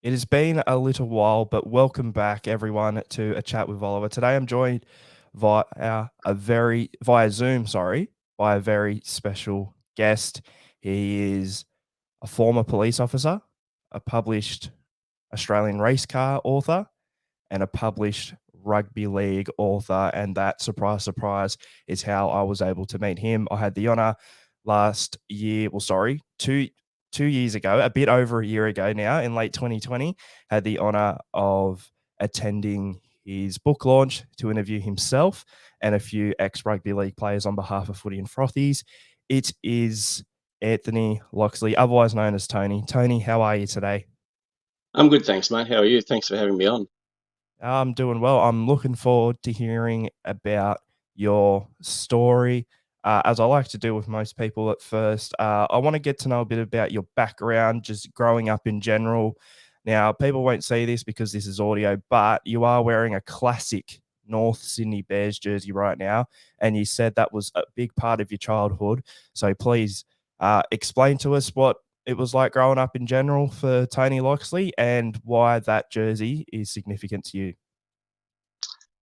It has been a little while, but welcome back, everyone, to a chat with Oliver. Today, I'm joined via Zoom, by a very special guest. He is a former police officer, a published Australian race car author, and a published rugby league author. And that, surprise, surprise, is how I was able to meet him. I had the honor last year, two years ago, a bit over a year ago now, in late 2020, had the honor of attending his book launch to interview himself and a few ex-rugby league players on behalf of Footy and Frothies. It is Anthony Loxley, otherwise known as Tony. Tony, how are you today? I'm good, thanks, mate. How are you? Thanks for having me on. I'm doing well. I'm looking forward to hearing about your story. As I like to do with most people at first, I want to get to know a bit about your background, just growing up in general. Now, people won't see this because this is audio, but you are wearing a classic North Sydney Bears jersey right now. And you said that was a big part of your childhood. So please explain to us what it was like growing up in general for Tony Loxley and why that jersey is significant to you.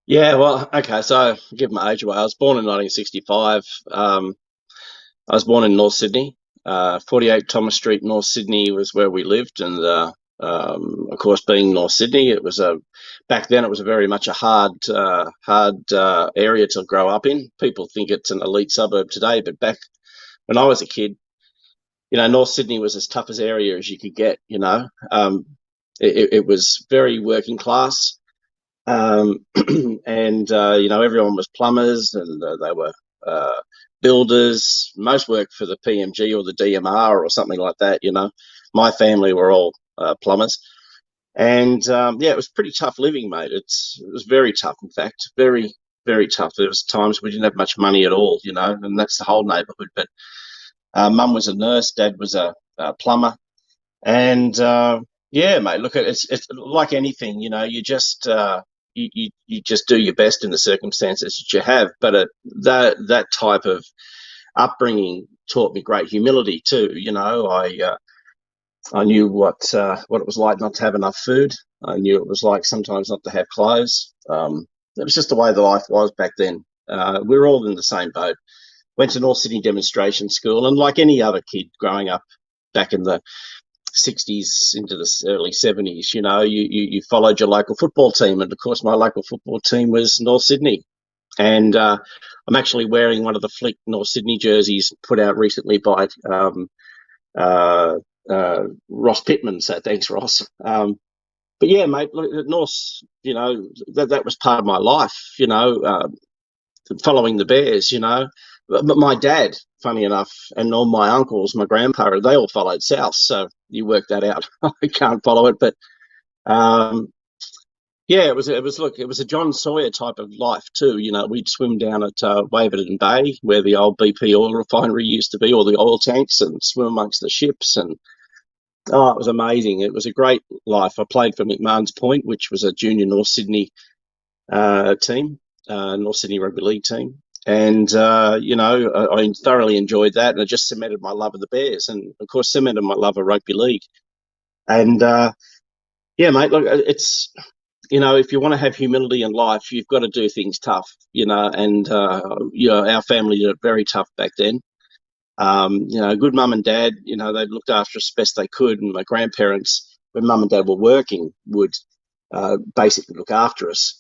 Yeah, well, okay. So, give my age away. I was born in 1965. I was born in North Sydney. 48 Thomas Street, North Sydney was where we lived, and of course, being North Sydney, it was a back then it was a very much a hard area to grow up in. People think it's an elite suburb today, but back when I was a kid, North Sydney was as tough as area as you could get. It was very working class. And everyone was plumbers, and they were builders. Most worked for the PMG or the DMR or something like that. My family were all plumbers, and yeah, it was pretty tough living, mate. It was very tough, in fact, very very tough. There was times we didn't have much money at all, and that's the whole neighbourhood. But mum was a nurse, dad was a plumber, and yeah, mate. Look, it's like anything, you just do your best in the circumstances that you have. But that type of upbringing taught me great humility too. I knew what it was like not to have enough food. I knew it was like sometimes not to have clothes. It was just the way the life was back then. We were all in the same boat. Went to North Sydney Demonstration School, and like any other kid growing up back in the 60s into the early 70s, you followed your local football team. And of course, my local football team was North Sydney. And I'm actually wearing one of the Flick North Sydney jerseys put out recently by uh, Ross Pittman. So thanks, Ross. But yeah, mate, look, North, that was part of my life, following the Bears, But my dad, funny enough, and all my uncles, my grandpa, they all followed south. So you work that out. I can't follow it, but yeah, it was a John Sawyer type of life too. We'd swim down at Waverton Bay, where the old BP oil refinery used to be, all the oil tanks, and swim amongst the ships. And oh, it was amazing. It was a great life. I played for McMahon's Point, which was a junior North Sydney team, North Sydney Rugby League team. And, I thoroughly enjoyed that. And it just cemented my love of the Bears and, of course, cemented my love of rugby league. And, yeah, mate, look, if you want to have humility in life, you've got to do things tough, and, our family did it very tough back then. Good mum and dad, they looked after us best they could. And my grandparents, when mum and dad were working, would basically look after us.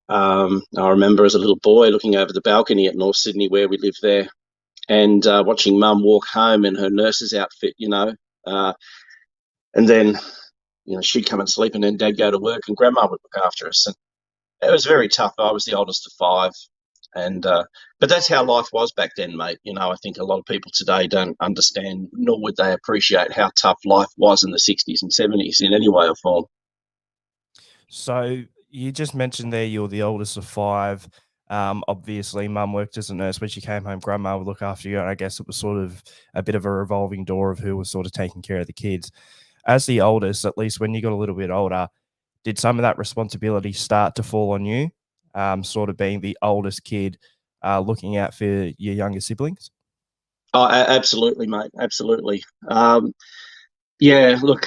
I remember as a little boy looking over the balcony at North Sydney where we lived there, and watching mum walk home in her nurse's outfit, and then, she'd come and sleep and then dad go to work and grandma would look after us. And it was very tough. I was the oldest of five. And, but that's how life was back then, mate. I think a lot of people today don't understand, nor would they appreciate how tough life was in the 60s and 70s in any way or form. So you just mentioned there you're the oldest of five. Obviously, mum worked as a nurse. When she came home, grandma would look after you. And I guess it was sort of a bit of a revolving door of who was sort of taking care of the kids. As the oldest, at least when you got a little bit older, did some of that responsibility start to fall on you, sort of being the oldest kid, looking out for your younger siblings? Oh, absolutely, mate. Absolutely. Yeah, look,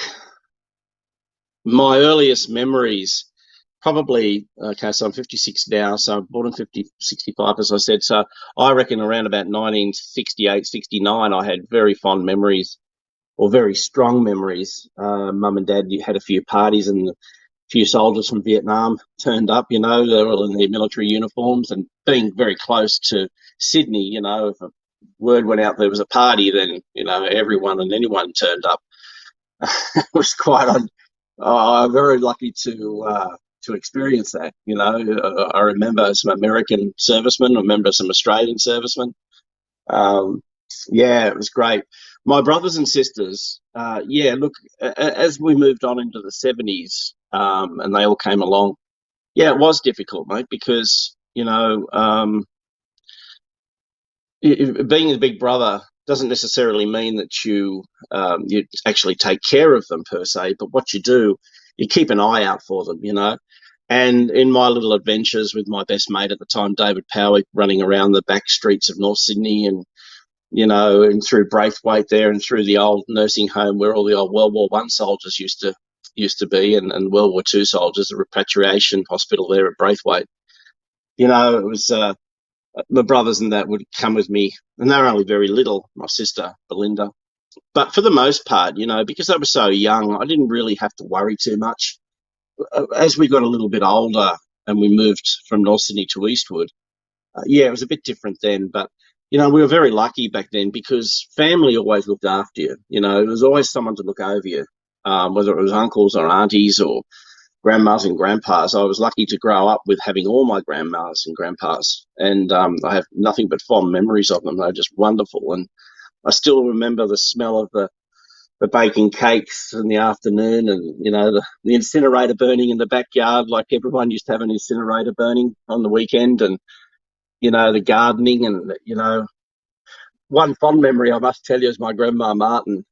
My earliest memories, probably, okay, so I'm 56 now, so I'm born in 65, as I said. So I reckon around about 1968, 69, I had very fond memories, or very strong memories. Mum and Dad, you had a few parties, and a few soldiers from Vietnam turned up, they were all in their military uniforms, and being very close to Sydney, if a word went out there was a party, then, everyone and anyone turned up. It was quite I'm very lucky to experience that. I remember some American servicemen. I remember some Australian servicemen. Um, yeah, it was great. My brothers and sisters. Yeah, look, as we moved on into the 70s, and they all came along. Yeah, it was difficult, mate, because being a big brother doesn't necessarily mean that you actually take care of them per se, but what you do, you keep an eye out for them, And in my little adventures with my best mate at the time, David Powick, running around the back streets of North Sydney, and and through Braithwaite there, and through the old nursing home where all the old World War One soldiers used to be, and World War Two soldiers, the repatriation hospital there at Braithwaite. It was my brothers and that would come with me, and they were only very little, my sister, Belinda. But for the most part, because they were so young, I didn't really have to worry too much. As we got a little bit older and we moved from North Sydney to Eastwood, yeah, it was a bit different then. But, we were very lucky back then because family always looked after you. There was always someone to look over you, whether it was uncles or aunties or grandmas and grandpas. I was lucky to grow up with having all my grandmas and grandpas, and I have nothing but fond memories of them. They're just wonderful, and I still remember the smell of the baking cakes in the afternoon, and the incinerator burning in the backyard. Like everyone used to have an incinerator burning on the weekend, and the gardening, and one fond memory I must tell you is my grandma Martin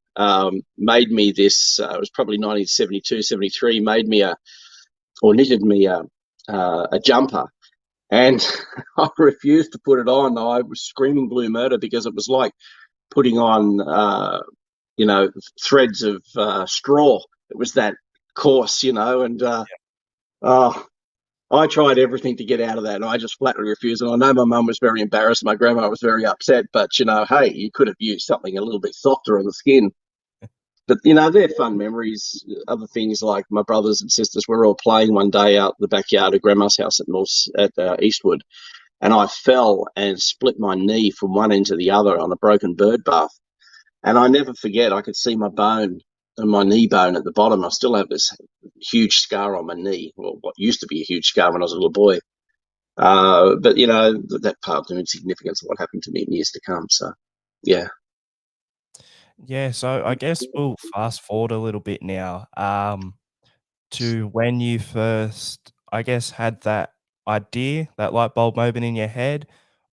made me this. It was probably 1972, 73. Made me knitted me a jumper, and I refused to put it on. I was screaming blue murder because it was like putting on, threads of straw. It was that coarse, and oh, I tried everything to get out of that, and I just flatly refused. And I know my mum was very embarrassed. My grandma was very upset, but hey, you could have used something a little bit softer on the skin. But they're fun memories. Other things like my brothers and sisters were all playing one day out the backyard of Grandma's house at Eastwood, and I fell and split my knee from one end to the other on a broken bird bath. And I never forget. I could see my bone and my knee bone at the bottom. I still have this huge scar on my knee. Well, what used to be a huge scar when I was a little boy. But that part of significance of what happened to me in years to come. So, yeah. Yeah, so I guess we'll fast forward a little bit now, to when you first, I guess, had that idea, that light bulb moment in your head,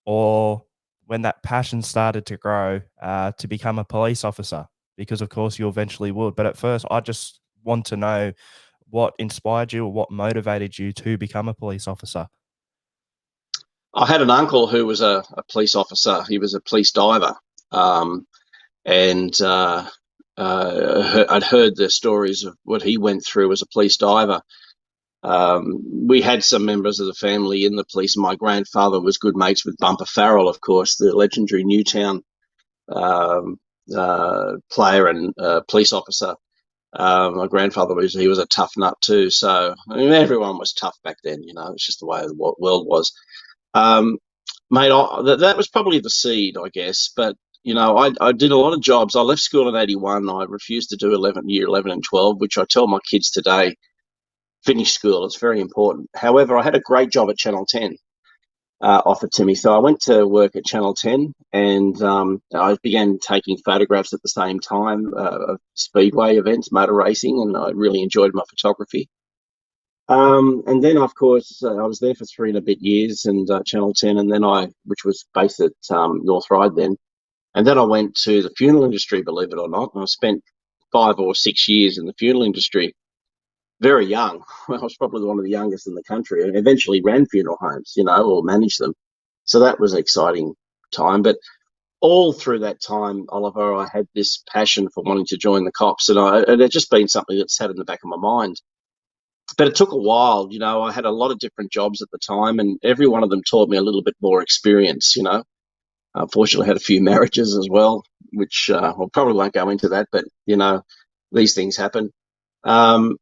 or when that passion started to grow, to become a police officer, because of course you eventually would. But at first, I just want to know what inspired you or what motivated you to become a police officer. I had an uncle who was a police officer. He was a police diver. Um, and I'd heard the stories of what he went through as a police diver. We had some members of the family in the police. My grandfather was good mates with Bumper Farrell, of course, the legendary Newtown um, player and police officer. My grandfather he was a tough nut too. So I mean, everyone was tough back then. It's just the way the world was. Um, Mate, that was probably the seed, I guess. But I did a lot of jobs. I left school in '81. I refused to do year 11 and 12, which I tell my kids today. Finish school; it's very important. However, I had a great job at Channel 10 offered to me, so I went to work at Channel 10, and I began taking photographs at the same time of Speedway events, motor racing, and I really enjoyed my photography. And then, of course, I was there for 3 and a bit years, and Channel 10, and then which was based at North Ryde then, and then I went to the funeral industry, believe it or not, and I spent 5 or 6 years in the funeral industry, very young. I was probably one of the youngest in the country, and eventually ran funeral homes, or managed them. So that was an exciting time. But all through that time, Oliver, I had this passion for wanting to join the cops, and it had just been something that sat in the back of my mind. but it took a while. I had a lot of different jobs at the time, and every one of them taught me a little bit more experience. Unfortunately, I had a few marriages as well, which I probably won't go into that, but these things happen. Um,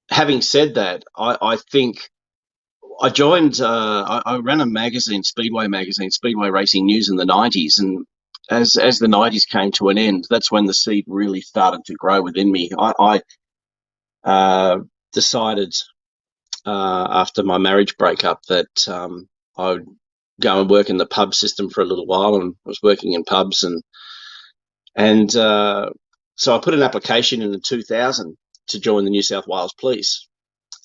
Having said that, I think I joined. I ran a magazine, Speedway magazine, Speedway Racing News in the '90s, and as the '90s came to an end, that's when the seed really started to grow within me. I decided after my marriage breakup that I would go and work in the pub system for a little while, and was working in pubs, and so I put an application in 2000 to join the New South Wales Police,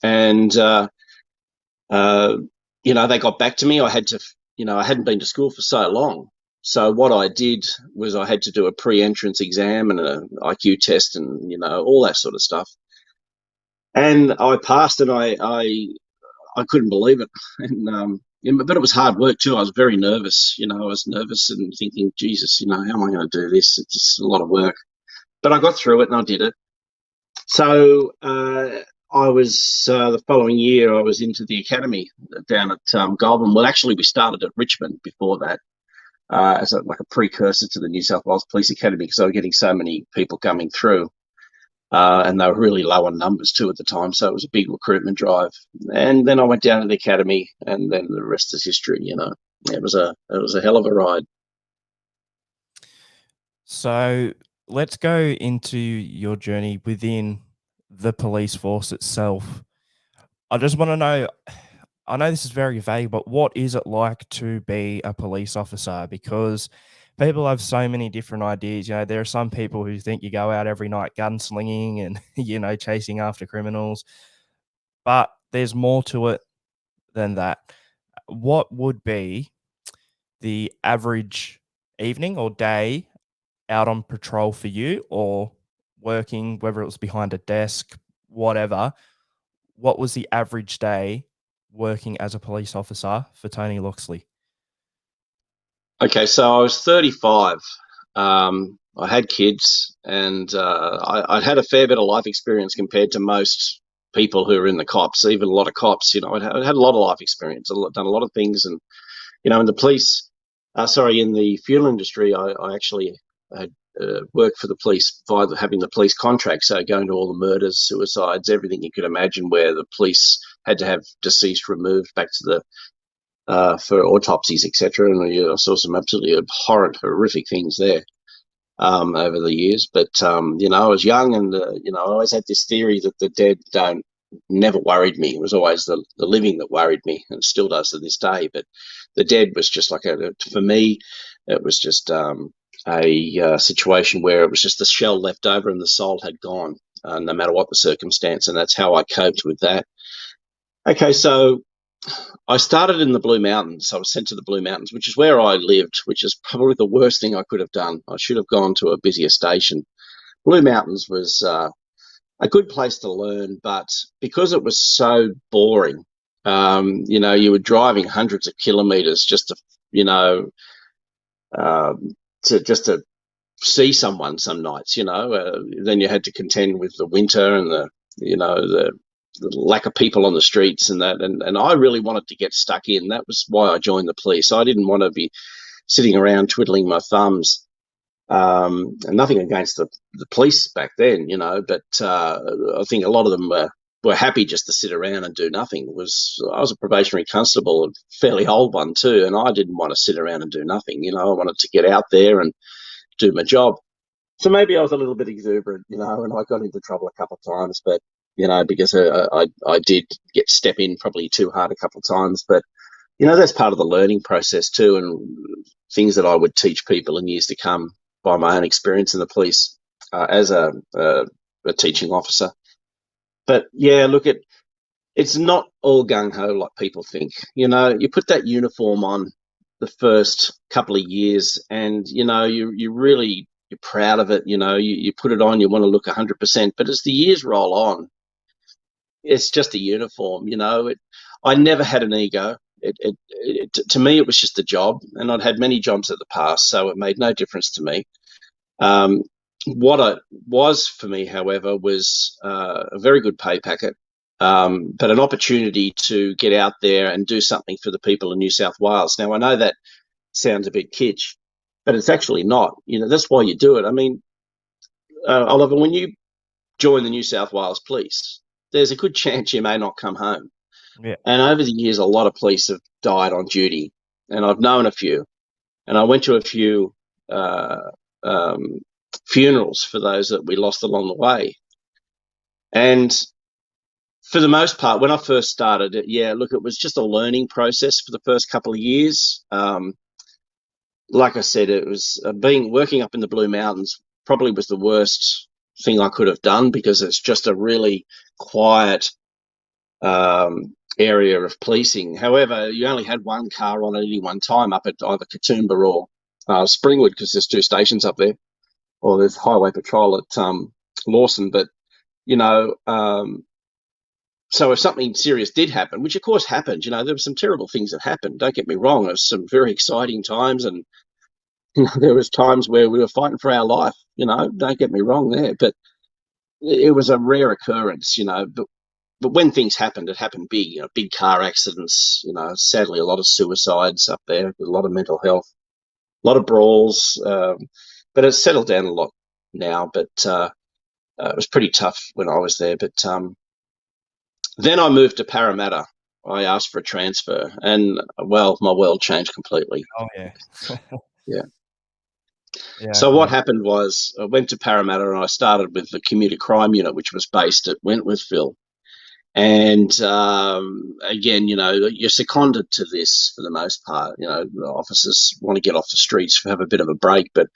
and they got back to me. I had to, I hadn't been to school for so long. So what I did was I had to do a pre-entrance exam and an IQ test and, all that sort of stuff. And I passed, and I couldn't believe it. And but it was hard work too. I was very nervous. I was nervous and thinking, Jesus, how am I going to do this? It's just a lot of work. But I got through it and I did it. So I was the following year, I was into the academy down at Goulburn. Well, actually, we started at Richmond before that as like a precursor to the New South Wales Police Academy, because I was getting so many people coming through. And they were really low on numbers too at the time, so it was a big recruitment drive. And then I went down to the academy, and then the rest is history. It was a hell of a ride. So let's go into your journey within the police force itself. I just want to know, I know this is very vague, but what is it like to be a police officer? Because people have so many different ideas. There are some people who think you go out every night gunslinging and, chasing after criminals, but there's more to it than that. What would be the average evening or day out on patrol for you, or working, whether it was behind a desk, whatever? What was the average day working as a police officer for Tony Loxley? Okay, so I was 35. I had kids, and I'd had a fair bit of life experience compared to most people who are in the cops, even a lot of cops. I'd had a lot of life experience, done a lot of things. And, in the police, in the fuel industry, I actually had worked for the police via having the police contract. So going to all the murders, suicides, everything you could imagine where the police had to have deceased removed back to the for autopsies, etc. And I saw some absolutely abhorrent, horrific things there over the years. But I was young, and I always had this theory that the dead never worried me. It was always the living that worried me, and it still does to this day. But the dead was just like for me, it was just a situation where it was just the shell left over and the soul had gone, no matter what the circumstance. And that's how I coped with that. Okay, so I started in the Blue Mountains. I was sent to the Blue Mountains, which is where I lived, which is probably the worst thing I could have done. I should have gone to a busier station. Blue Mountains was a good place to learn, but because it was so boring, you were driving hundreds of kilometres just to see someone some nights. Then you had to contend with the winter and the lack of people on the streets and that. And I really wanted to get stuck in. That was why I joined the police. I didn't want to be sitting around twiddling my thumbs. And nothing against the police back then, but I think a lot of them were happy just to sit around and do nothing. I was a probationary constable, a fairly old one too, and I didn't want to sit around and do nothing. I wanted to get out there and do my job. So maybe I was a little bit exuberant, and I got into trouble a couple of times, but because I did step in probably too hard a couple of times. But that's part of the learning process too, and things that I would teach people in years to come by my own experience in the police as a teaching officer. But yeah, look, it's not all gung ho like people think. You put that uniform on the first couple of years, and you're proud of it. You put it on, you want to look 100%. But as the years roll on, it's just a uniform. I never had an ego. To me, it was just a job, and I'd had many jobs at the past, so it made no difference to me. What it was for me, however, was a very good pay packet. but an opportunity to get out there and do something for the people in New South Wales. Now, I know that sounds a bit kitsch, but it's actually not. That's why you do it. I mean, Oliver, when you join the New South Wales Police, there's a good chance you may not come home. Yeah. And over the years, a lot of police have died on duty, and I've known a few. And I went to a few funerals for those that we lost along the way. And for the most part, when I first started, it was just a learning process for the first couple of years. Like I said, it was working up in the Blue Mountains probably was the worst thing I could have done, because it's just a really quiet area of policing. However, you only had one car on at any one time up at either Katoomba or Springwood, because there's two stations up there, or there's highway patrol at Lawson. But so if something serious did happen, which of course happened, there were some terrible things that happened. Don't get me wrong. There was some very exciting times, and there was times where we were fighting for our life. Don't get me wrong there, but it was a rare occurrence. But when things happened, it happened big. Big car accidents. Sadly, a lot of suicides up there. A lot of mental health, a lot of brawls. But it's settled down a lot now. But it was pretty tough when I was there. But then I moved to Parramatta. I asked for a transfer, and well, my world changed completely. Oh yeah. Yeah. Yeah. So what happened was I went to Parramatta, and I started with the commuter crime unit, which was based at Wentworthville. And again, you're seconded to this for the most part. The officers want to get off the streets, have a bit of a break. But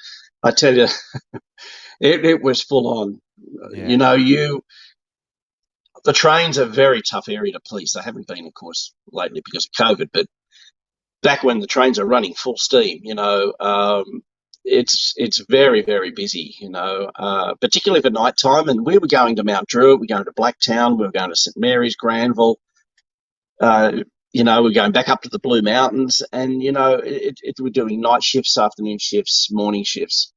I tell you, it was full on. Yeah. The trains are a very tough area to police. They haven't been, of course, lately because of COVID. But back when the trains are running full steam, it's very, very busy, particularly for night time. And we were going to Mount Druitt, we were going to Blacktown, we were going to St Mary's, Granville, we're going back up to the Blue Mountains, and, we're doing night shifts, afternoon shifts, morning shifts.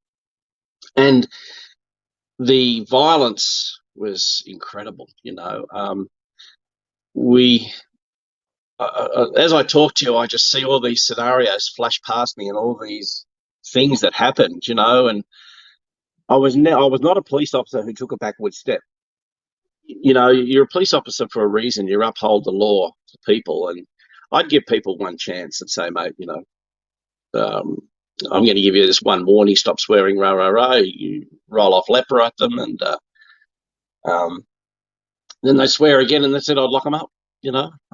And the violence was incredible, as I talk to you, I just see all these scenarios flash past me and all these things that happened, and I was not a police officer who took a backward step. You're a police officer for a reason. You uphold the law to people, and I'd give people one chance and say, mate, I'm going to give you this one warning, stop swearing, rah, rah, rah. You roll off leper at them, and then they swear again, and they said I'd lock them up.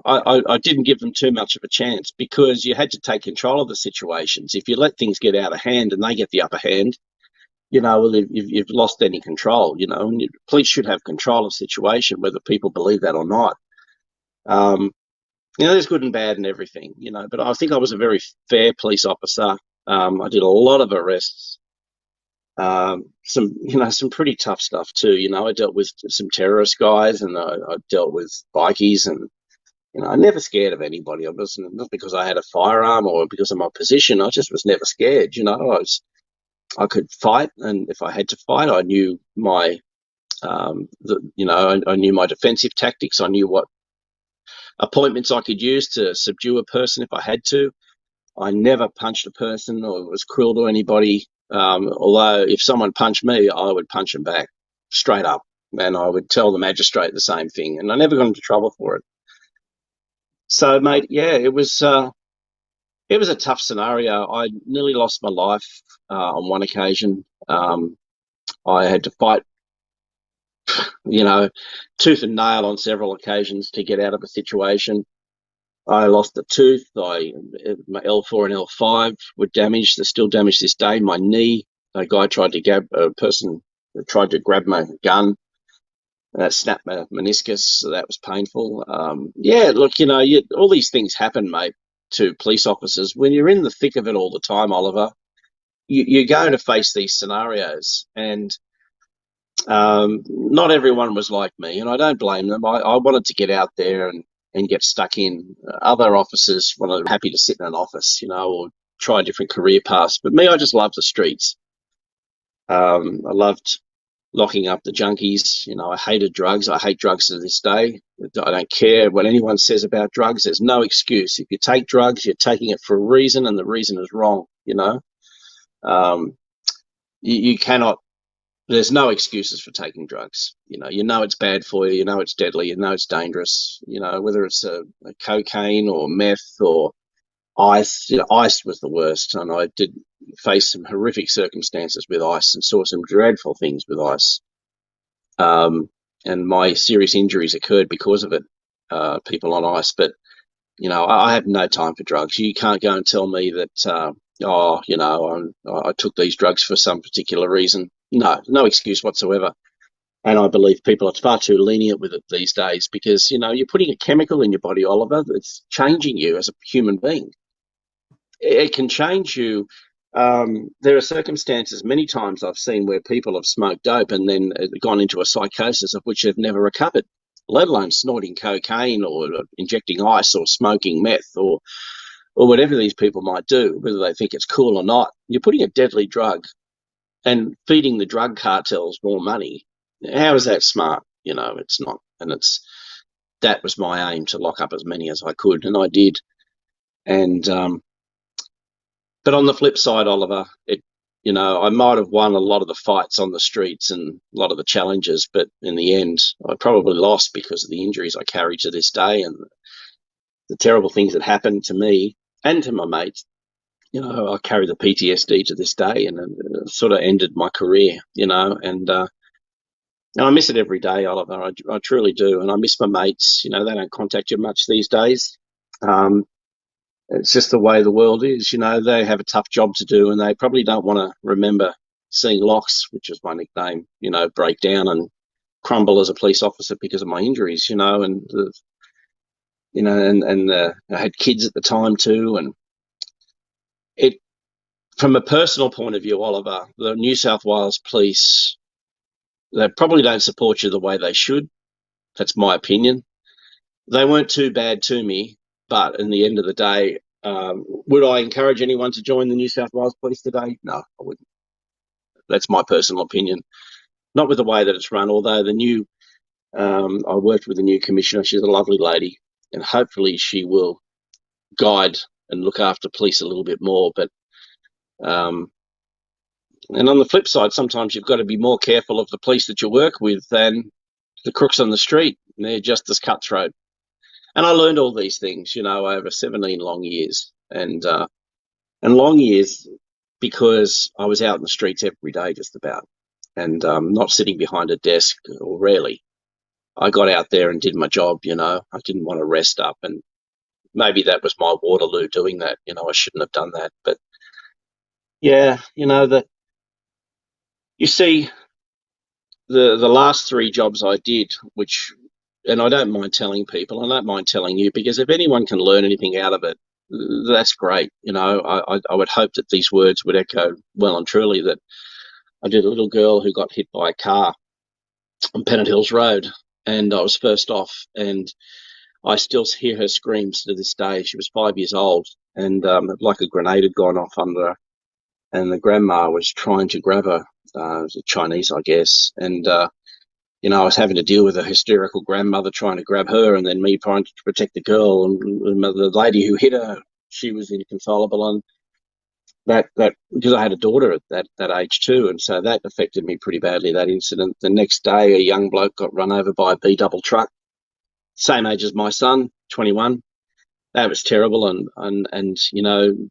I didn't give them too much of a chance, because you had to take control of the situations. If you let things get out of hand and they get the upper hand, you've lost any control, and police should have control of the situation, whether people believe that or not. There's good and bad in everything, but I think I was a very fair police officer. I did a lot of arrests, some pretty tough stuff too. I dealt with some terrorist guys, and I dealt with bikies, and I'm never scared of anybody. I wasn't, not because I had a firearm or because of my position. I just was never scared. I could fight, and if I had to fight, I knew my, I knew my defensive tactics. I knew what appointments I could use to subdue a person if I had to. I never punched a person or was cruel to anybody. Although if someone punched me, I would punch them back straight up, and I would tell the magistrate the same thing, and I never got into trouble for it. So, mate, yeah, it was a tough scenario. I nearly lost my life on one occasion. I had to fight, tooth and nail on several occasions to get out of a situation. I lost a tooth. My L4 and L5 were damaged. They're still damaged this day. My knee, a person tried to grab my gun. That snapped my meniscus, so that was painful. Look, all these things happen, mate, to police officers. When you're in the thick of it all the time, Oliver, you're going to face these scenarios. And not everyone was like me, and I don't blame them. I wanted to get out there and get stuck in. Other officers were happy to sit in an office, or try different career paths. But me, I just loved the streets. I loved locking up the junkies. I hated drugs. I hate drugs to this day. I don't care what anyone says about drugs. There's no excuse. If you take drugs, you're taking it for a reason, and the reason is wrong. You cannot. There's no excuses for taking drugs. You know it's bad for you. You know it's deadly. You know it's dangerous. Whether it's a cocaine or meth or ice. Ice was the worst, and I did face some horrific circumstances with ice and saw some dreadful things with ice. And my serious injuries occurred because of it. People on ice, but I have no time for drugs. You can't go and tell me that. I took these drugs for some particular reason. No excuse whatsoever. And I believe people are far too lenient with it these days because, you're putting a chemical in your body, Oliver, that's changing you as a human being. It can change you. There are circumstances many times I've seen where people have smoked dope and then gone into a psychosis of which they've never recovered, let alone snorting cocaine or injecting ice or smoking meth or whatever these people might do, whether they think it's cool or not. You're putting a deadly drug and feeding the drug cartels more money. How is that smart? It's not. And that was my aim, to lock up as many as I could, and I did. And but on the flip side, Oliver, I might have won a lot of the fights on the streets and a lot of the challenges, but in the end, I probably lost because of the injuries I carry to this day and the terrible things that happened to me and to my mates. I carry the PTSD to this day, and it sort of ended my career, and I miss it every day, Oliver. I truly do. And I miss my mates. They don't contact you much these days. It's just the way the world is. They have a tough job to do, and they probably don't want to remember seeing Lox, which is my nickname, break down and crumble as a police officer because of my injuries, and I had kids at the time too. And from a personal point of view, Oliver, the New South Wales police, they probably don't support you the way they should. That's my opinion. They weren't too bad to me, but in the end of the day, would I encourage anyone to join the New South Wales Police today? No, I wouldn't. That's my personal opinion. Not with the way that it's run, although I worked with the new commissioner. She's a lovely lady, and hopefully she will guide and look after police a little bit more. But and on the flip side, sometimes you've got to be more careful of the police that you work with than the crooks on the street. They're just as cutthroat. And I learned all these things, over 17 long years, and long years because I was out in the streets every day, just about, and not sitting behind a desk, or rarely. I got out there and did my job. I didn't want to rest up, and maybe that was my Waterloo doing that. I shouldn't have done that, but yeah, that you see the last 3 jobs I did, and I don't mind telling people, I don't mind telling you, because if anyone can learn anything out of it, that's great. I would hope that these words would echo well and truly that I did a little girl who got hit by a car on Pennant Hills Road, and I was first off, and I still hear her screams to this day. She was 5 years old, and like a grenade had gone off under her, and the grandma was trying to grab her. It was a Chinese, I guess, and I was having to deal with a hysterical grandmother trying to grab her, and then me trying to protect the girl, and the lady who hit her, she was inconsolable, and that because I had a daughter at that age too, and so that affected me pretty badly, that incident. The next day, a young bloke got run over by a B-double truck, same age as my son, 21. That was terrible, and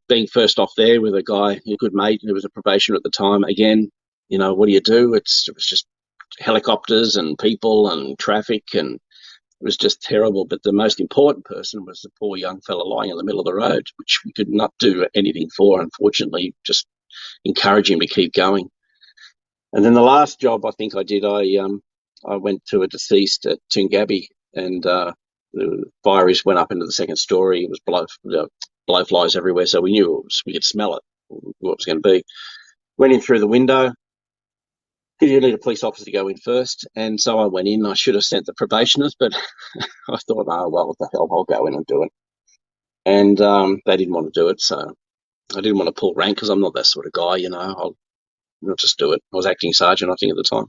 being first off there with a guy, a good mate who was a probationer at the time, again, what do you do? It was just helicopters and people and traffic, and it was just terrible. But the most important person was the poor young fella lying in the middle of the road, which we could not do anything for, unfortunately, just encourage him to keep going. And then the last job I think I did, I went to a deceased at Toongabbie, and the fire went up into the second story. It was blowflies everywhere, so we knew we could smell it, what it was going to be. Went in through the window. You need a police officer to go in first, and so I went in. I should have sent the probationers, but I thought, oh, well, what the hell, I'll go in and do it. And they didn't want to do it, so I didn't want to pull rank because I'm not that sort of guy, I'll just do it. I was acting sergeant, I think, at the time.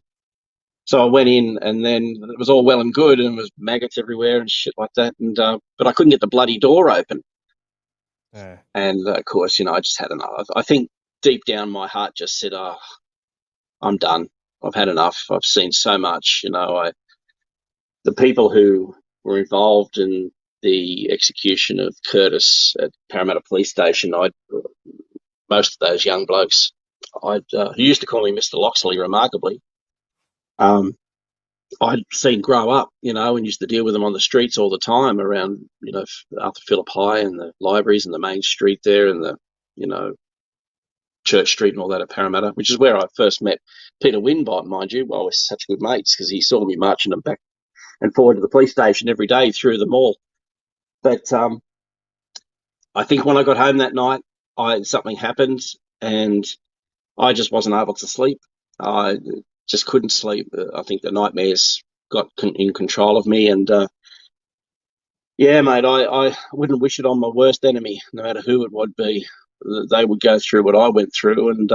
So I went in, and then it was all well and good, and there was maggots everywhere and shit like that. And but I couldn't get the bloody door open. Yeah. And of course, I just had enough. I think deep down my heart just said, "Oh, I'm done. I've had enough. I've seen so much." The people who were involved in the execution of Curtis at Parramatta Police Station, most of those young blokes, who used to call me Mr. Loxley, remarkably, I'd seen grow up, and used to deal with them on the streets all the time around, Arthur Phillip High and the libraries and the main street there and the, Church Street and all that at Parramatta, which is where I first met Peter Winbott, mind you. Well, we're such good mates because he saw me marching them back and forward to the police station every day through the mall. But I think when I got home that night, something happened and I just wasn't able to sleep. I just couldn't sleep. I think the nightmares got in control of me. And yeah, mate, I wouldn't wish it on my worst enemy, no matter who it would be. They would go through what I went through. And,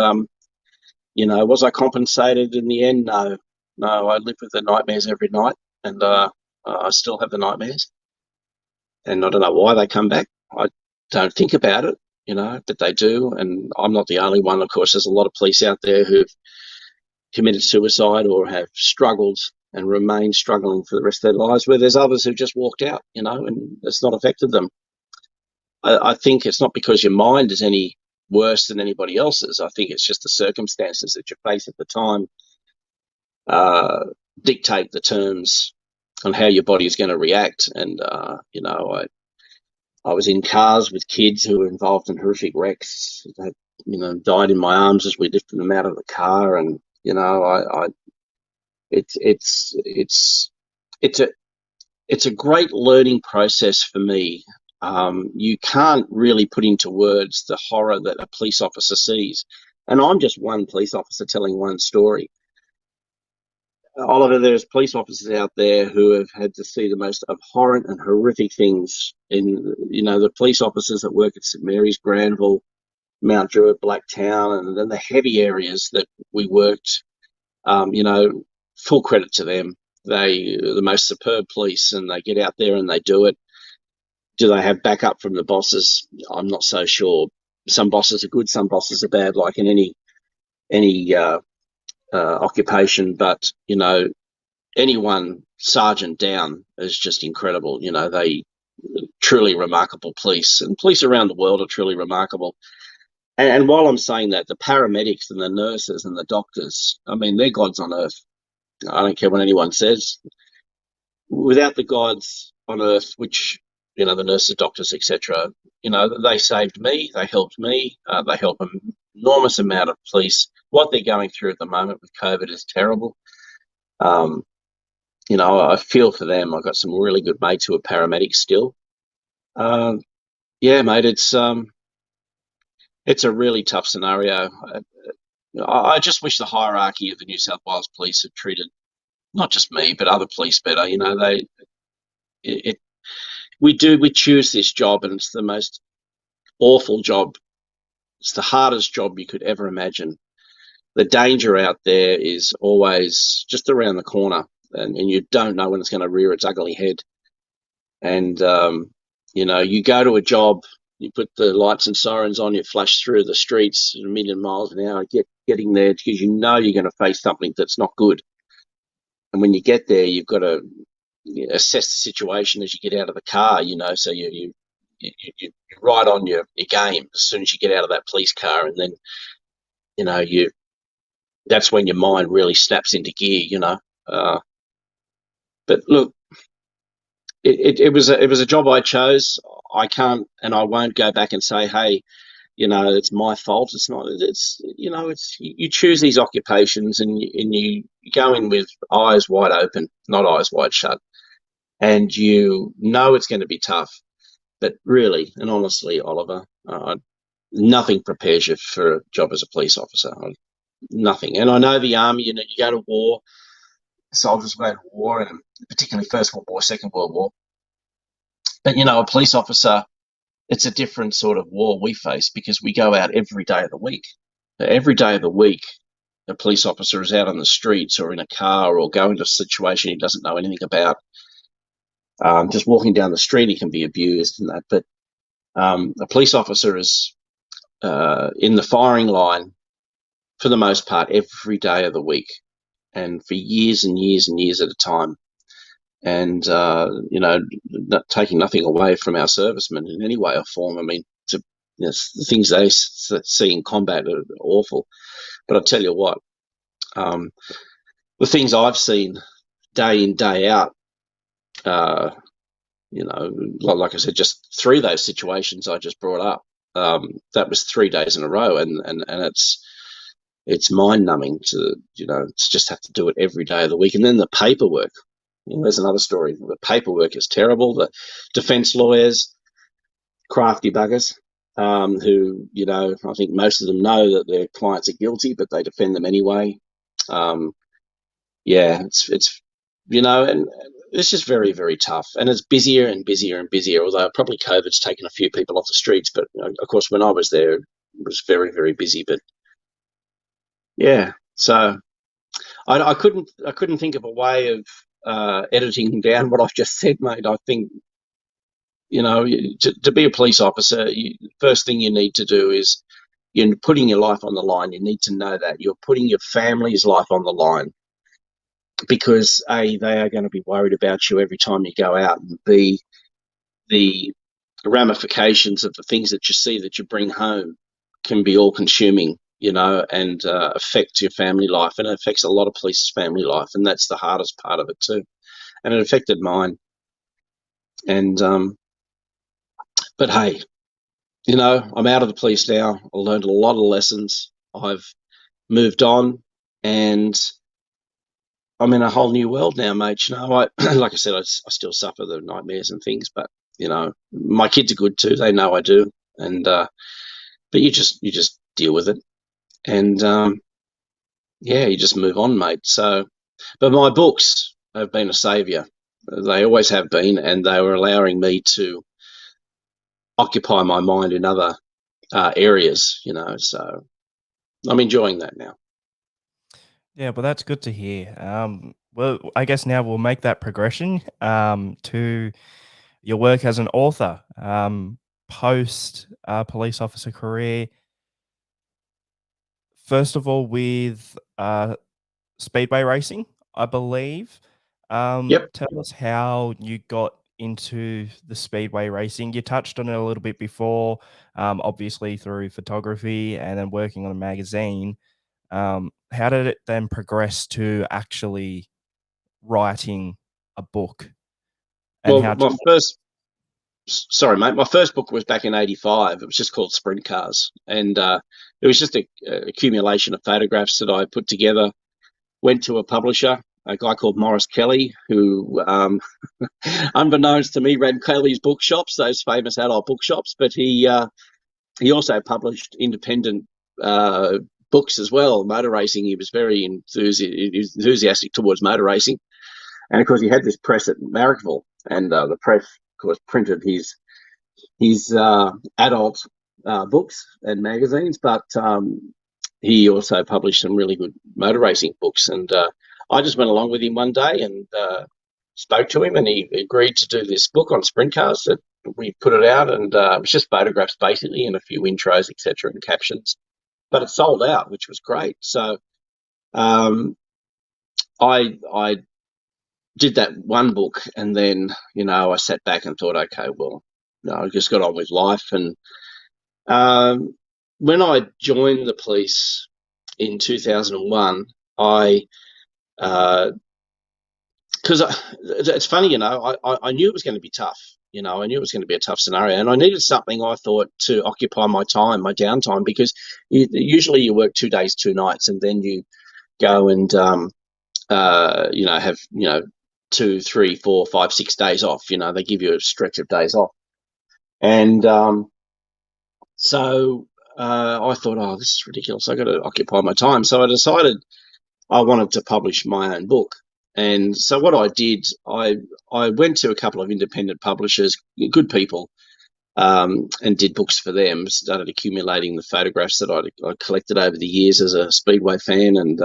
was I compensated in the end? No. No, I live with the nightmares every night. And I still have the nightmares. And I don't know why they come back. I don't think about it, but they do. And I'm not the only one. Of course, there's a lot of police out there who've committed suicide or have struggled and remain struggling for the rest of their lives, where there's others who've just walked out, and it's not affected them. I think it's not because your mind is any worse than anybody else's. I think it's just the circumstances that you face at the time dictate the terms on how your body is going to react. And, I was in cars with kids who were involved in horrific wrecks. They, died in my arms as we lifted them out of the car. And, it's a great learning process for me. You can't really put into words the horror that a police officer sees. And I'm just one police officer telling one story. Oliver, there's police officers out there who have had to see the most abhorrent and horrific things in, the police officers that work at St Mary's, Granville, Mount Druitt, Blacktown, and then the heavy areas that we worked, full credit to them. They are the most superb police, and they get out there and they do it. Do they have backup from the bosses? I'm not so sure. Some bosses are good, some bosses are bad, like in any occupation. But, anyone sergeant down is just incredible. They truly remarkable police, and police around the world are truly remarkable. And while I'm saying that, the paramedics and the nurses and the doctors, I mean, they're gods on earth. I don't care what anyone says. Without the gods on earth, which, the nurses, doctors, etc., they saved me, they helped me, they help an enormous amount of police. What they're going through at the moment with COVID is terrible. I feel for them. I've got some really good mates who are paramedics still. Yeah, mate, it's a really tough scenario. I just wish the hierarchy of the New South Wales Police had treated not just me but other police better. We choose this job, and it's the most awful job. It's the hardest job you could ever imagine. The danger out there is always just around the corner, and you don't know when it's going to rear its ugly head. And, you go to a job, you put the lights and sirens on, you flash through the streets at 1,000,000 miles an hour, getting there because you're going to face something that's not good. And when you get there, you've got to assess the situation as you get out of the car, so you're right on your game as soon as you get out of that police car. And then, that's when your mind really snaps into gear, but look, it was a job I chose. I can't and I won't go back and say, hey, it's my fault. It's not. It's you choose these occupations, and you go in with eyes wide open, not eyes wide shut, and it's going to be tough. But really and honestly, Oliver, nothing prepares you for a job as a police officer. Nothing. And I know the army. You go to war. Soldiers go to war, and particularly First World War, Second World War. But, a police officer, it's a different sort of war we face because we go out every day of the week. Every day of the week, a police officer is out on the streets or in a car or going to a situation he doesn't know anything about, just walking down the street, he can be abused and that. But a police officer is in the firing line for the most part every day of the week, and for years and years and years at a time. And not taking nothing away from our servicemen in any way or form. I mean, the things they see in combat are awful. But I tell you what, the things I've seen day in, day out, like I said, just 3 of those situations I just brought up, that was 3 days in a row, and it's mind numbing to just have to do it every day of the week. And then the paperwork. There's another story. The paperwork is terrible. The defence lawyers, crafty buggers, who, I think most of them know that their clients are guilty, but they defend them anyway. It's and it's just very, very tough. And it's busier and busier and busier, although probably COVID's taken a few people off the streets. But, of course, when I was there, it was very, very busy. But, yeah, so I couldn't think of a way of editing down what I've just said, mate. I think, to be a police officer, first thing you need to do is you're putting your life on the line. You need to know that you're putting your family's life on the line, because A, they are going to be worried about you every time you go out, and B, the ramifications of the things that you see that you bring home can be all consuming, and affect your family life, and it affects a lot of police's family life, and that's the hardest part of it too. And it affected mine. And but hey, I'm out of the police now. I learned a lot of lessons. I've moved on, and I'm in a whole new world now, mate. Like I said, I still suffer the nightmares and things, but my kids are good too. They know I do, and but you just deal with it. And you just move on, mate. So, but my books have been a saviour. They always have been, and they were allowing me to occupy my mind in other areas, so I'm enjoying that now. Yeah, well, that's good to hear. Well, I guess now we'll make that progression to your work as an author, post police officer career. First of all, with Speedway racing, I believe. Yep. Tell us how you got into the Speedway racing. You touched on it a little bit before, obviously through photography and then working on a magazine. How did it then progress to actually writing a book? And Well, how did sorry, mate, my first book was back in '85. It was just called Sprint Cars, and it was just a accumulation of photographs that I put together. Went to a publisher, a guy called Morris Kelly, who, unbeknownst to me, ran Kelly's bookshops, those famous adult bookshops. But he also published independent books as well, motor racing. He was very enthusiastic towards motor racing. And, of course, he had this press at Marrickville, and the press, of course, printed his adult books and magazines, but he also published some really good motor racing books. And I just went along with him one day and spoke to him, and he agreed to do this book on sprint cars. That we put it out, and it was just photographs basically, and a few intros, etc., and captions. But it sold out, which was great. So I did that one book, and then I sat back and thought, okay, well, I just got on with life. And when I joined the police in 2001, because it's funny, I knew it was going to be tough. I knew it was going to be a tough scenario, and I needed something, I thought, to occupy my time, my downtime, because usually you work 2 days, 2 nights, and then you go and have 2, 3, 4, 5, 6 days off. They give you a stretch of days off, and so I thought, oh, this is ridiculous. I got to occupy my time. So I decided I wanted to publish my own book. And so what I did, I went to a couple of independent publishers, good people, and did books for them. Started accumulating the photographs that I collected over the years as a Speedway fan, and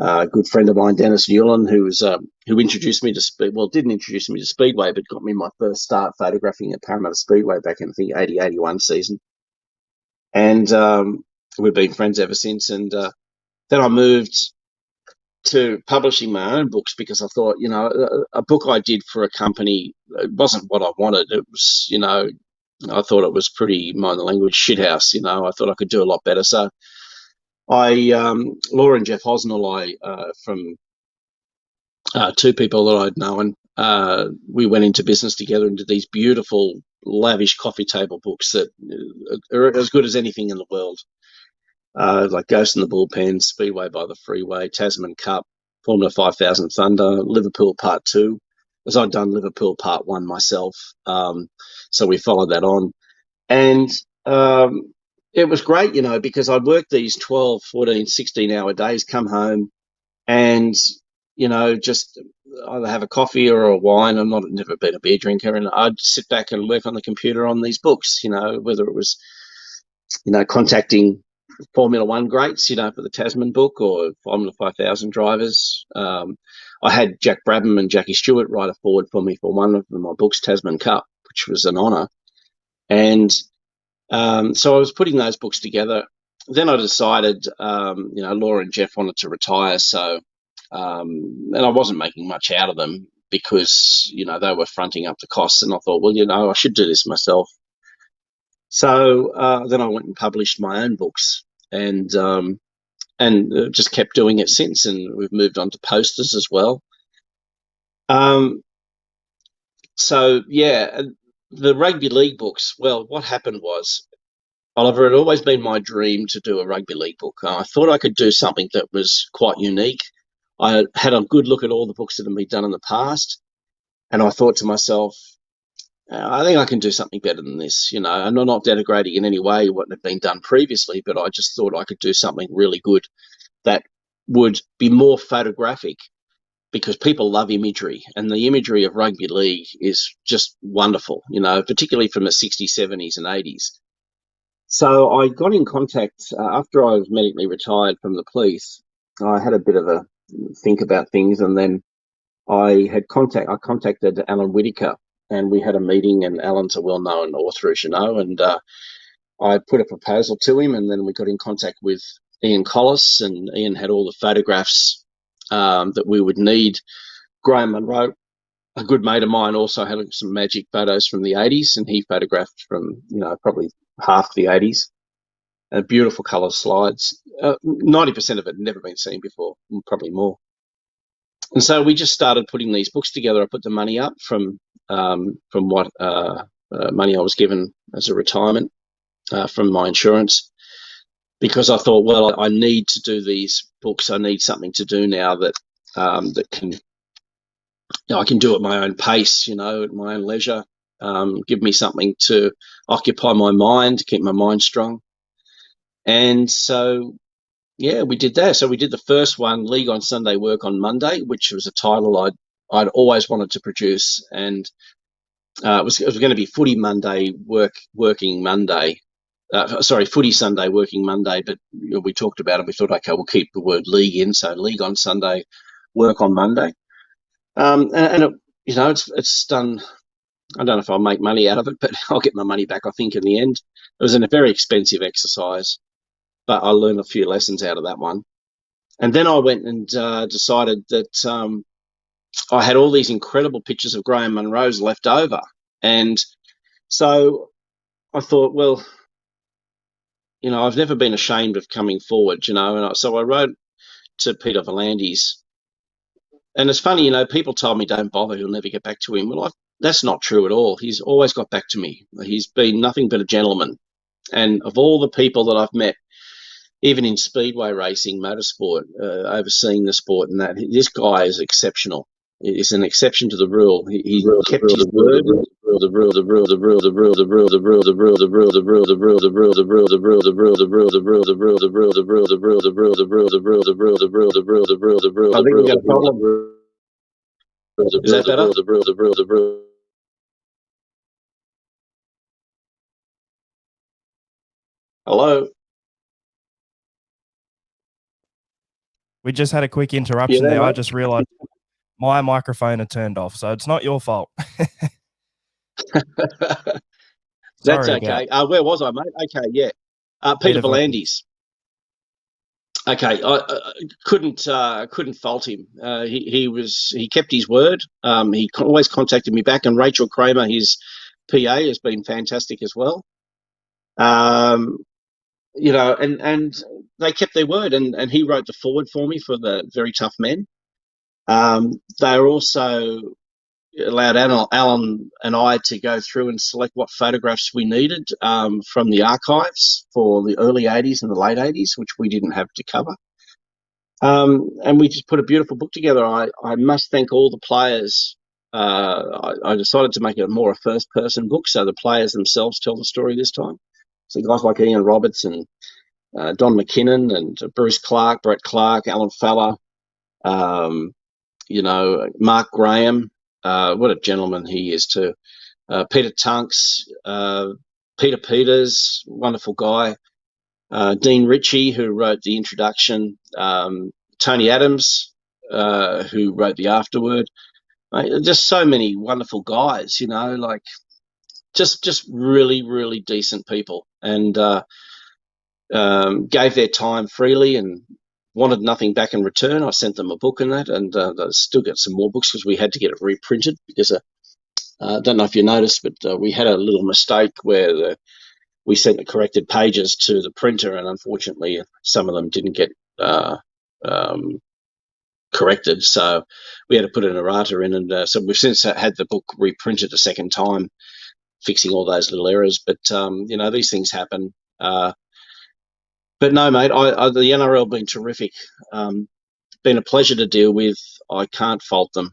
a good friend of mine, Dennis Newland, who introduced me to didn't introduce me to Speedway, but got me my first start photographing at Parramatta Speedway back in, I think, 80-81 season. And we've been friends ever since. And then I moved to publishing my own books because I thought, a book I did for a company, it wasn't what I wanted. It was, I thought it was pretty, mind the language, shithouse. I thought I could do a lot better. So Laura and Jeff Hosnell, from two people that I'd known, we went into business together and did these beautiful, lavish coffee table books that are as good as anything in the world. Like Ghost in the Bullpen, Speedway by the Freeway, Tasman Cup, Formula 5000 Thunder, Liverpool Part 2, as I'd done Liverpool Part 1 myself. So we followed that on. And it was great, because I'd work these 12, 14, 16-hour days, come home and, just either have a coffee or a wine. I've never been a beer drinker, and I'd sit back and work on the computer on these books, whether it was, contacting Formula One greats, for the Tasman book, or Formula 5000 drivers. I had Jack Brabham and Jackie Stewart write a forward for me for one of my books, Tasman Cup, which was an honour. And so I was putting those books together. Then I decided, Laura and Jeff wanted to retire, so and I wasn't making much out of them because, they were fronting up the costs, and I thought, well, I should do this myself. So then I went and published my own books, and just kept doing it since, and we've moved on to posters as well. So yeah, the Rugby League books, well, what happened was, Oliver, it had always been my dream to do a Rugby League book. I thought I could do something that was quite unique. I had a good look at all the books that had been done in the past, and I thought to myself, I think I can do something better than this, and I'm not denigrating in any way what had been done previously, but I just thought I could do something really good that would be more photographic, because people love imagery, and the imagery of Rugby League is just wonderful, particularly from the 60s, 70s and 80s. So I got in contact after I was medically retired from the police. I had a bit of a think about things, and then I contacted Alan Whitaker, and we had a meeting, and Alan's a well-known author, as you know, and I put a proposal to him, and then we got in contact with Ian Collis, and Ian had all the photographs that we would need. Graham Munro, a good mate of mine, also had some magic photos from the 80s, and he photographed from, probably half the 80s. Beautiful colour slides. 90% of it had never been seen before, probably more. And so we just started putting these books together. I put the money up from what money I was given as a retirement from my insurance, because I thought, well, I need to do these books. I need something to do now that can, I can do at my own pace, at my own leisure. Give me something to occupy my mind, to keep my mind strong. And so, yeah, we did that. So we did the first one, League on Sunday, Work on Monday, which was a title I'd always wanted to produce, and it was going to be Footy Monday, Working Monday. Footy Sunday, Working Monday. But we talked about it. We thought, okay, we'll keep the word league in. So League on Sunday, Work on Monday. And it, it's done. I don't know if I'll make money out of it, but I'll get my money back, I think, in the end. It was a very expensive exercise, but I learned a few lessons out of that one. And then I went and decided that I had all these incredible pictures of Graham Munro's left over. And so I thought, well, I've never been ashamed of coming forward, and so I wrote to Peter V'landys. And it's funny, people told me, don't bother, he'll never get back to him. Well, that's not true at all. He's always got back to me. He's been nothing but a gentleman. And of all the people that I've met, even in Speedway racing, motorsport, overseeing the sport and that, this guy is exceptional. He's an exception to the rule. He kept his word. I think we got a problem. Is that better? Hello. We just had a quick You interruption there, there. I mate? just realized my microphone had turned off, so it's not your fault. That's Sorry about okay. Where was I, mate? Okay, yeah. Peter Peter Venables. Volandis. Okay, I couldn't fault him. He kept his word. He always contacted me back, and Rachel Kramer, his PA, has been fantastic as well. Um, and they kept their word, and he wrote the forward for me for the Very Tough Men. They were also allowed Alan and I to go through and select what photographs we needed from the archives for the early 80s and the late 80s, which we didn't have to cover. And we just put a beautiful book together. I must thank all the players. I decided to make it more a first-person book, so the players themselves tell the story this time. So guys like Ian Roberts and Don McKinnon and Bruce Clark, Brett Clark, Alan Fowler, Mark Graham. What a gentleman he is too. Peter Tunks, Peter Peters, wonderful guy. Dean Ritchie, who wrote the introduction. Tony Adams, who wrote the afterword. Just so many wonderful guys, like just really, really decent people, and gave their time freely and wanted nothing back in return. I sent them a book and that, and I still get some more books because we had to get it reprinted because I don't know if you noticed, but we had a little mistake where we sent the corrected pages to the printer, and unfortunately, some of them didn't get corrected. So we had to put an errata in, and so we've since had the book reprinted a second time, fixing all those little errors. But these things happen. But no, mate, the NRL have been terrific. Been a pleasure to deal with. I can't fault them.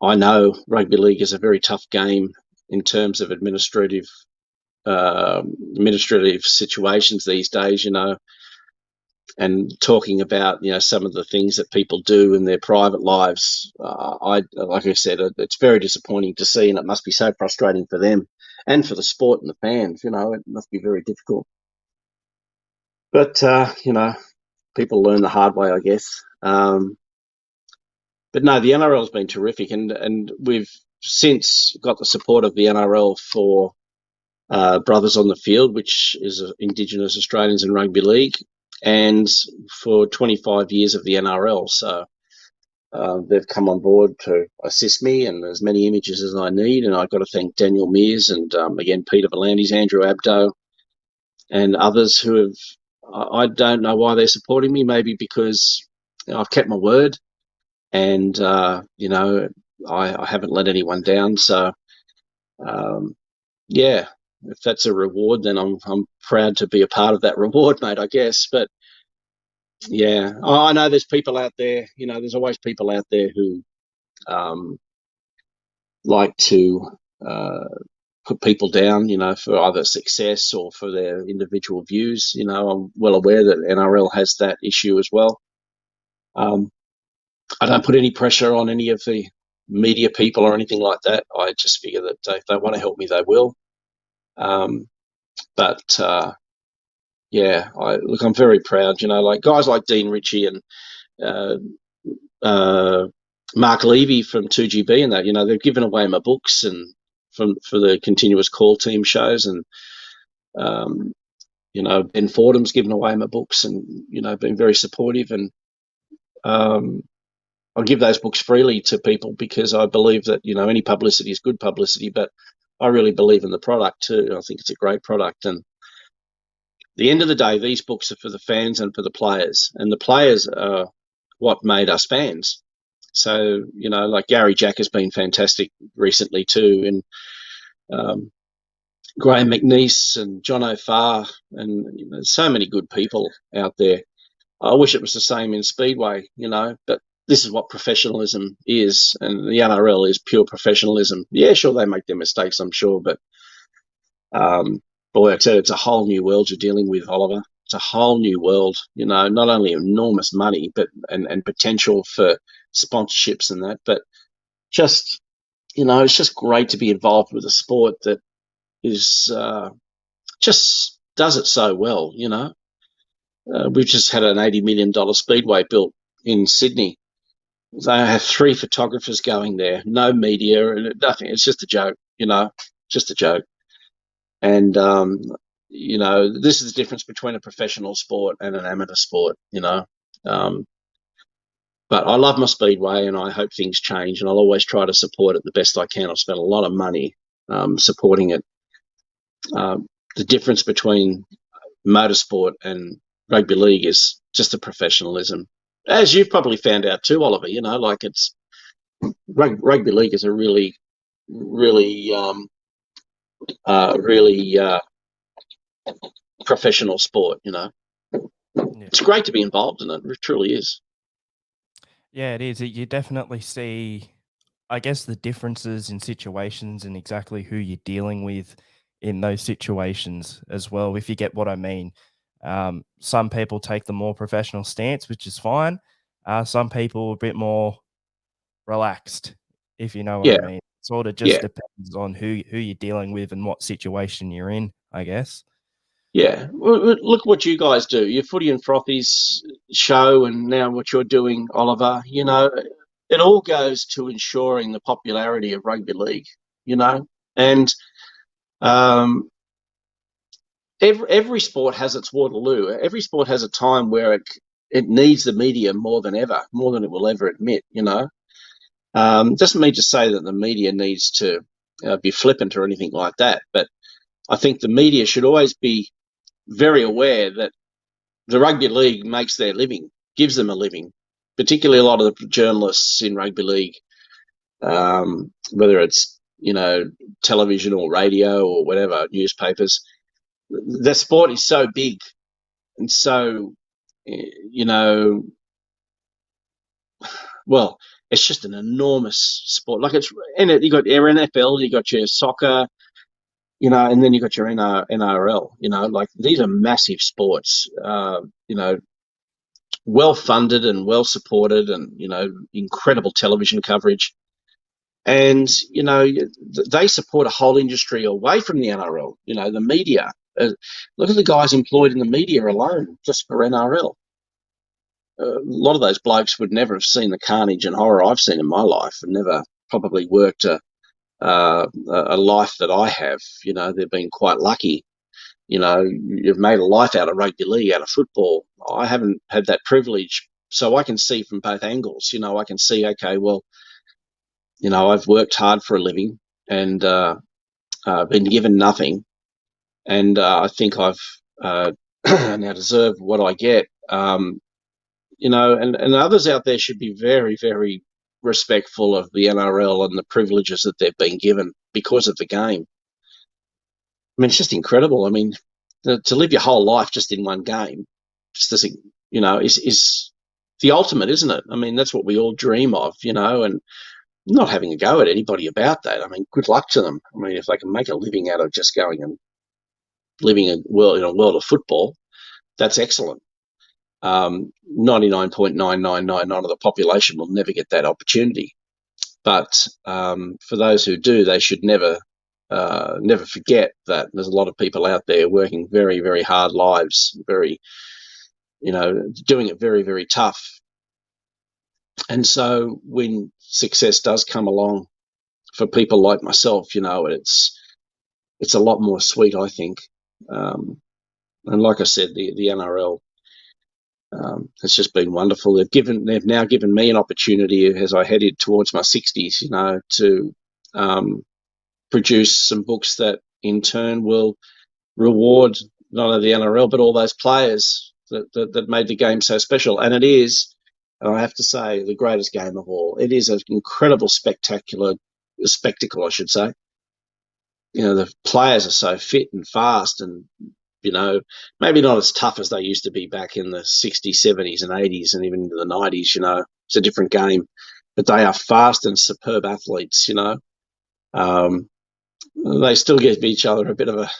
I know rugby league is a very tough game in terms of administrative situations these days, and talking about some of the things that people do in their private lives. Like I said, it's very disappointing to see, and it must be so frustrating for them and for the sport and the fans. It must be very difficult. But people learn the hard way, I guess. But no, the NRL has been terrific, and we've since got the support of the NRL for Brothers on the Field, which is Indigenous Australians in Rugby League, and for 25 years of the NRL. So they've come on board to assist me, and as many images as I need. And I've got to thank Daniel Mears and again Peter Volandis, Andrew Abdo, and others who have. I don't know why they're supporting me. Maybe because I've kept my word, and I haven't let anyone down. So yeah, if that's a reward, then I'm proud to be a part of that reward, mate, I guess. But yeah, I know there's people out there. There's always people out there who like to put people down, for either success or for their individual views. I'm well aware that NRL has that issue as well. I don't put any pressure on any of the media people or anything like that. I just figure that if they want to help me, they will. But yeah, I'm very proud. Like guys like Dean Ritchie and Mark Levy from 2GB and that. They've given away my books and for the continuous call team shows, and Ben Fordham's given away my books and been very supportive, and I give those books freely to people because I believe that any publicity is good publicity, but I really believe in the product too. I think it's a great product, and the end of the day, these books are for the fans and for the players, and the players are what made us fans. So, like Gary Jack has been fantastic recently too, and Graham McNeese and John O'Farr, and so many good people out there. I wish it was the same in Speedway, but this is what professionalism is, and the NRL is pure professionalism. Yeah, sure, they make their mistakes, I'm sure, but boy, I tell you, it's a whole new world you're dealing with, Oliver. It's a whole new world, not only enormous money, but and potential for sponsorships and that, but just, it's just great to be involved with a sport that is just does it so well, you know. We've just had an $80 million Speedway built in Sydney. They have 3 photographers going there, no media, nothing. It's just a joke, you know, just a joke. And, you know, this is the difference between a professional sport and an amateur sport, you know. But I love my Speedway, and I hope things change, and I'll always try to support it the best I can. I've spent a lot of money supporting it. The difference between motorsport and rugby league is just the professionalism, as you've probably found out too, Oliver. You know, like it's rugby league is a really, really, really professional sport. You know, it's great to be involved in it. It truly is. Yeah, it is. You definitely see, I guess, the differences in situations and exactly who you're dealing with in those situations as well, if you get what I mean. Some people take the more professional stance, which is fine. Some people are a bit more relaxed, if you know what I Yeah, mean. Sort of just yeah, depends on who you're dealing with and what situation you're in, I guess. yeah. Well, look what you guys do. Your Footy and Frothies show, and now what you're doing, Oliver. You know, it all goes to ensuring the popularity of rugby league. You know, and um, every sport has its Waterloo. Every sport has a time where it needs the media more than ever, more than it will ever admit. You know, doesn't mean to say that the media needs to be flippant or anything like that, but I think the media should always be very aware that the rugby league makes their living, gives them a living. Particularly a lot of the journalists in rugby league, whether it's television or radio or whatever, newspapers. The sport is so big and so, well, it's just an enormous sport. Like it's in it, you got your NFL, you got your soccer, and then you got your NRL. Like these are massive sports. Well funded and well supported, and incredible television coverage. And they support a whole industry away from the NRL. The media. Look at the guys employed in the media alone, just for NRL. A lot of those blokes would never have seen the carnage and horror I've seen in my life, and never probably worked a life that I have. They've been quite lucky. You've made a life out of rugby league, out of football. I haven't had that privilege, so I can see from both angles. I can see, okay, well, I've worked hard for a living and been given nothing, and I think I've now deserved what I get. And others out there should be very, very respectful of the NRL and the privileges that they've been given because of the game. I mean, it's just incredible. I mean, to live your whole life just in one game, just as is the ultimate, isn't it? I mean, that's what we all dream of, and not having a go at anybody about that. I mean, good luck to them. I mean, if they can make a living out of just going and living in a world of football, that's excellent. 99.9999 of the population will never get that opportunity. But for those who do, they should never forget that there's a lot of people out there working very, very hard lives, very, doing it very, very tough. And so when success does come along for people like myself, it's a lot more sweet, I think. And like I said, the NRL, it's just been wonderful. They've now given me an opportunity as I headed towards my 60s, to produce some books that in turn will reward not only the NRL but all those players that made the game so special. And it is, I have to say, the greatest game of all. It is an incredible spectacle, I should say. The players are so fit and fast, and maybe not as tough as they used to be back in the 60s, 70s and 80s and even into the 90s. It's a different game, but they are fast and superb athletes. They still give each other a bit of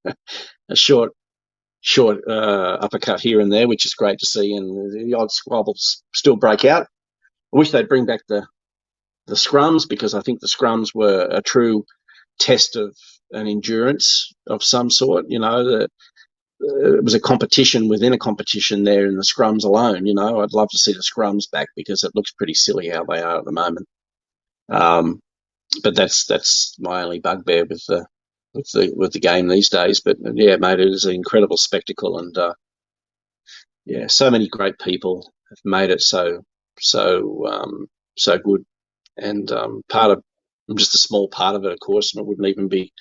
a short uppercut here and there, which is great to see, and the odd squabbles still break out. I wish they'd bring back the scrums, because I think the scrums were a true test of an endurance of some sort. it was a competition within a competition there in the scrums alone. I'd love to see the scrums back because it looks pretty silly how they are at the moment. But that's my only bugbear with the game these days. But yeah, mate, it is an incredible spectacle, and so many great people have made it so good. And I'm just a small part of it, of course, and it wouldn't even be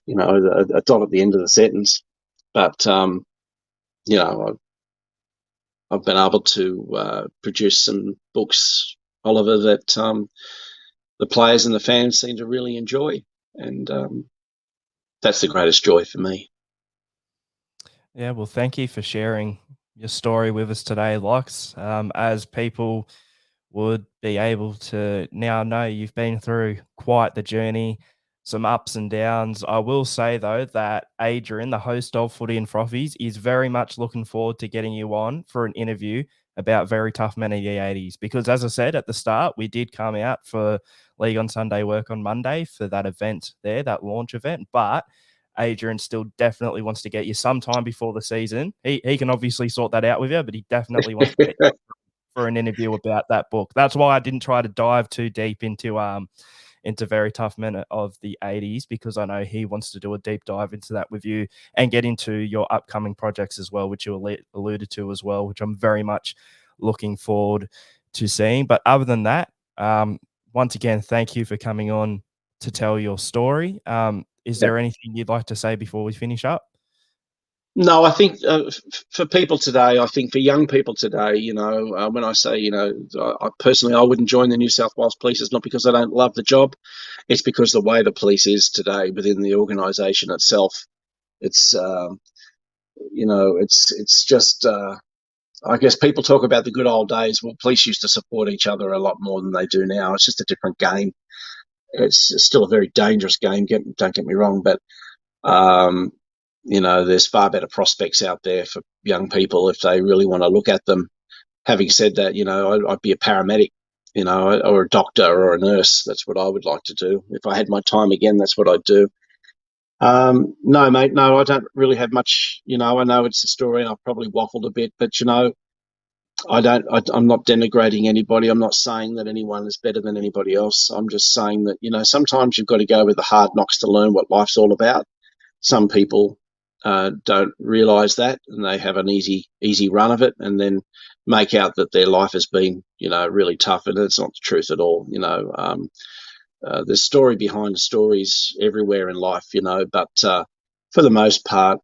a dot at the end of the sentence. But I've been able to produce some books, Oliver, that the players and the fans seem to really enjoy, and that's the greatest joy for me. Yeah, well, thank you for sharing your story with us today, Lox. As people would be able to now know, you've been through quite the journey, some ups and downs. I will say, though, that Adrian, the host of Footy and Frothies, is very much looking forward to getting you on for an interview about very tough men of the 80s. Because as I said at the start, we did come out for League on Sunday, Work on Monday for that event there, that launch event. But Adrian still definitely wants to get you sometime before the season. He can obviously sort that out with you, but he definitely wants to get you for an interview about that book. That's why I didn't try to dive too deep into Very Tough Men of the 80s, because I know he wants to do a deep dive into that with you and get into your upcoming projects as well, which you alluded to as well, which I'm very much looking forward to seeing. But other than that, once again, thank you for coming on to tell your story. Is there anything you'd like to say before we finish up? No, I think for people today, I think for young people today, when I say, I personally, I wouldn't join the New South Wales Police. It's not because I don't love the job. It's because the way the police is today within the organisation itself, it's, it's just, I guess people talk about the good old days. Well, police used to support each other a lot more than they do now. It's just a different game. It's still a very dangerous game. Don't get me wrong, but there's far better prospects out there for young people if they really want to look at them. Having said that, I'd be a paramedic, or a doctor or a nurse. That's what I would like to do. If I had my time again, that's what I'd do. No, mate, no, I don't really have much. I know it's a story and I've probably waffled a bit, but, I'm not denigrating anybody. I'm not saying that anyone is better than anybody else. I'm just saying that, sometimes you've got to go with the hard knocks to learn what life's all about. Some people don't realise that, and they have an easy run of it, and then make out that their life has been, really tough, and it's not the truth at all. There's story behind stories everywhere in life, but for the most part,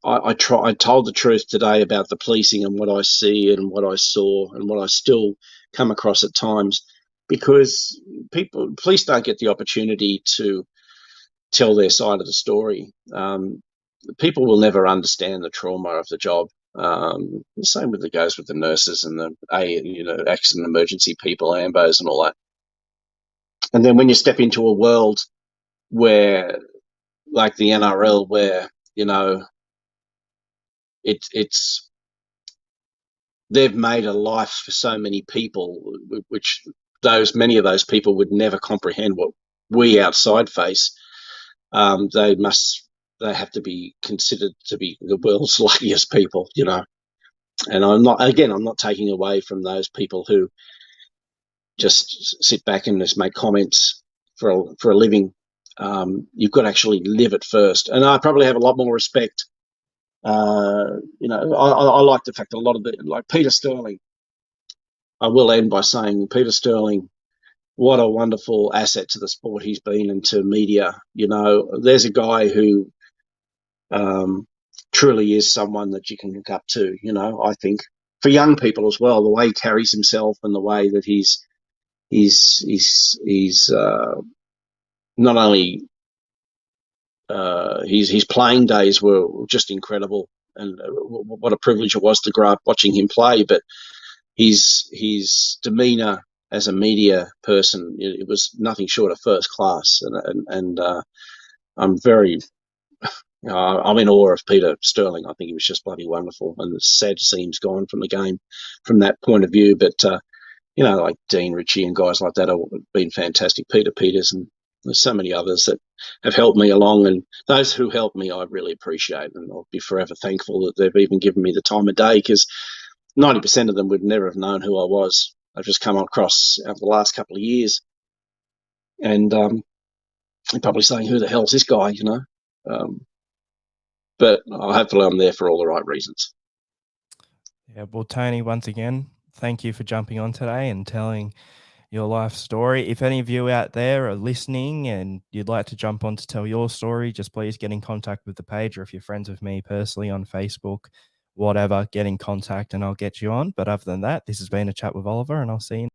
I told the truth today about the policing and what I see and what I saw and what I still come across at times, because police don't get the opportunity to tell their side of the story. People will never understand the trauma of the job. The same with the goes with the nurses and the accident emergency people, ambos and all that. And then when you step into a world where, like the NRL, where it's they've made a life for so many people, which many of those people would never comprehend what we outside face. They have to be considered to be the world's luckiest people, And I'm not taking away from those people who just sit back and just make comments for a living. You've got to actually live it first. And I probably have a lot more respect. I like the fact that a lot of like Peter Sterling. I will end by saying Peter Sterling, what a wonderful asset to the sport he's been and to media. There's a guy who truly is someone that you can look up to, I think for young people as well, the way he carries himself and the way that he's not only his playing days were just incredible, and what a privilege it was to grow up watching him play, but his demeanour as a media person, it was nothing short of first class, and I'm in awe of Peter Sterling. I think he was just bloody wonderful, and it's sad to see him gone from the game from that point of view. But like Dean Ritchie and guys like that have been fantastic. Peter Peters and there's so many others that have helped me along, and those who helped me, I really appreciate, and I'll be forever thankful that they've even given me the time of day, because 90% of them would never have known who I was. I've just come across over the last couple of years, and they're probably saying, "Who the hell's this guy?" You know. But hopefully, I'm there for all the right reasons. Yeah. Well, Tony, once again, thank you for jumping on today and telling your life story. If any of you out there are listening and you'd like to jump on to tell your story, just please get in contact with the page, or if you're friends with me personally on Facebook, whatever, get in contact and I'll get you on. But other than that, this has been a chat with Oliver, and I'll see you.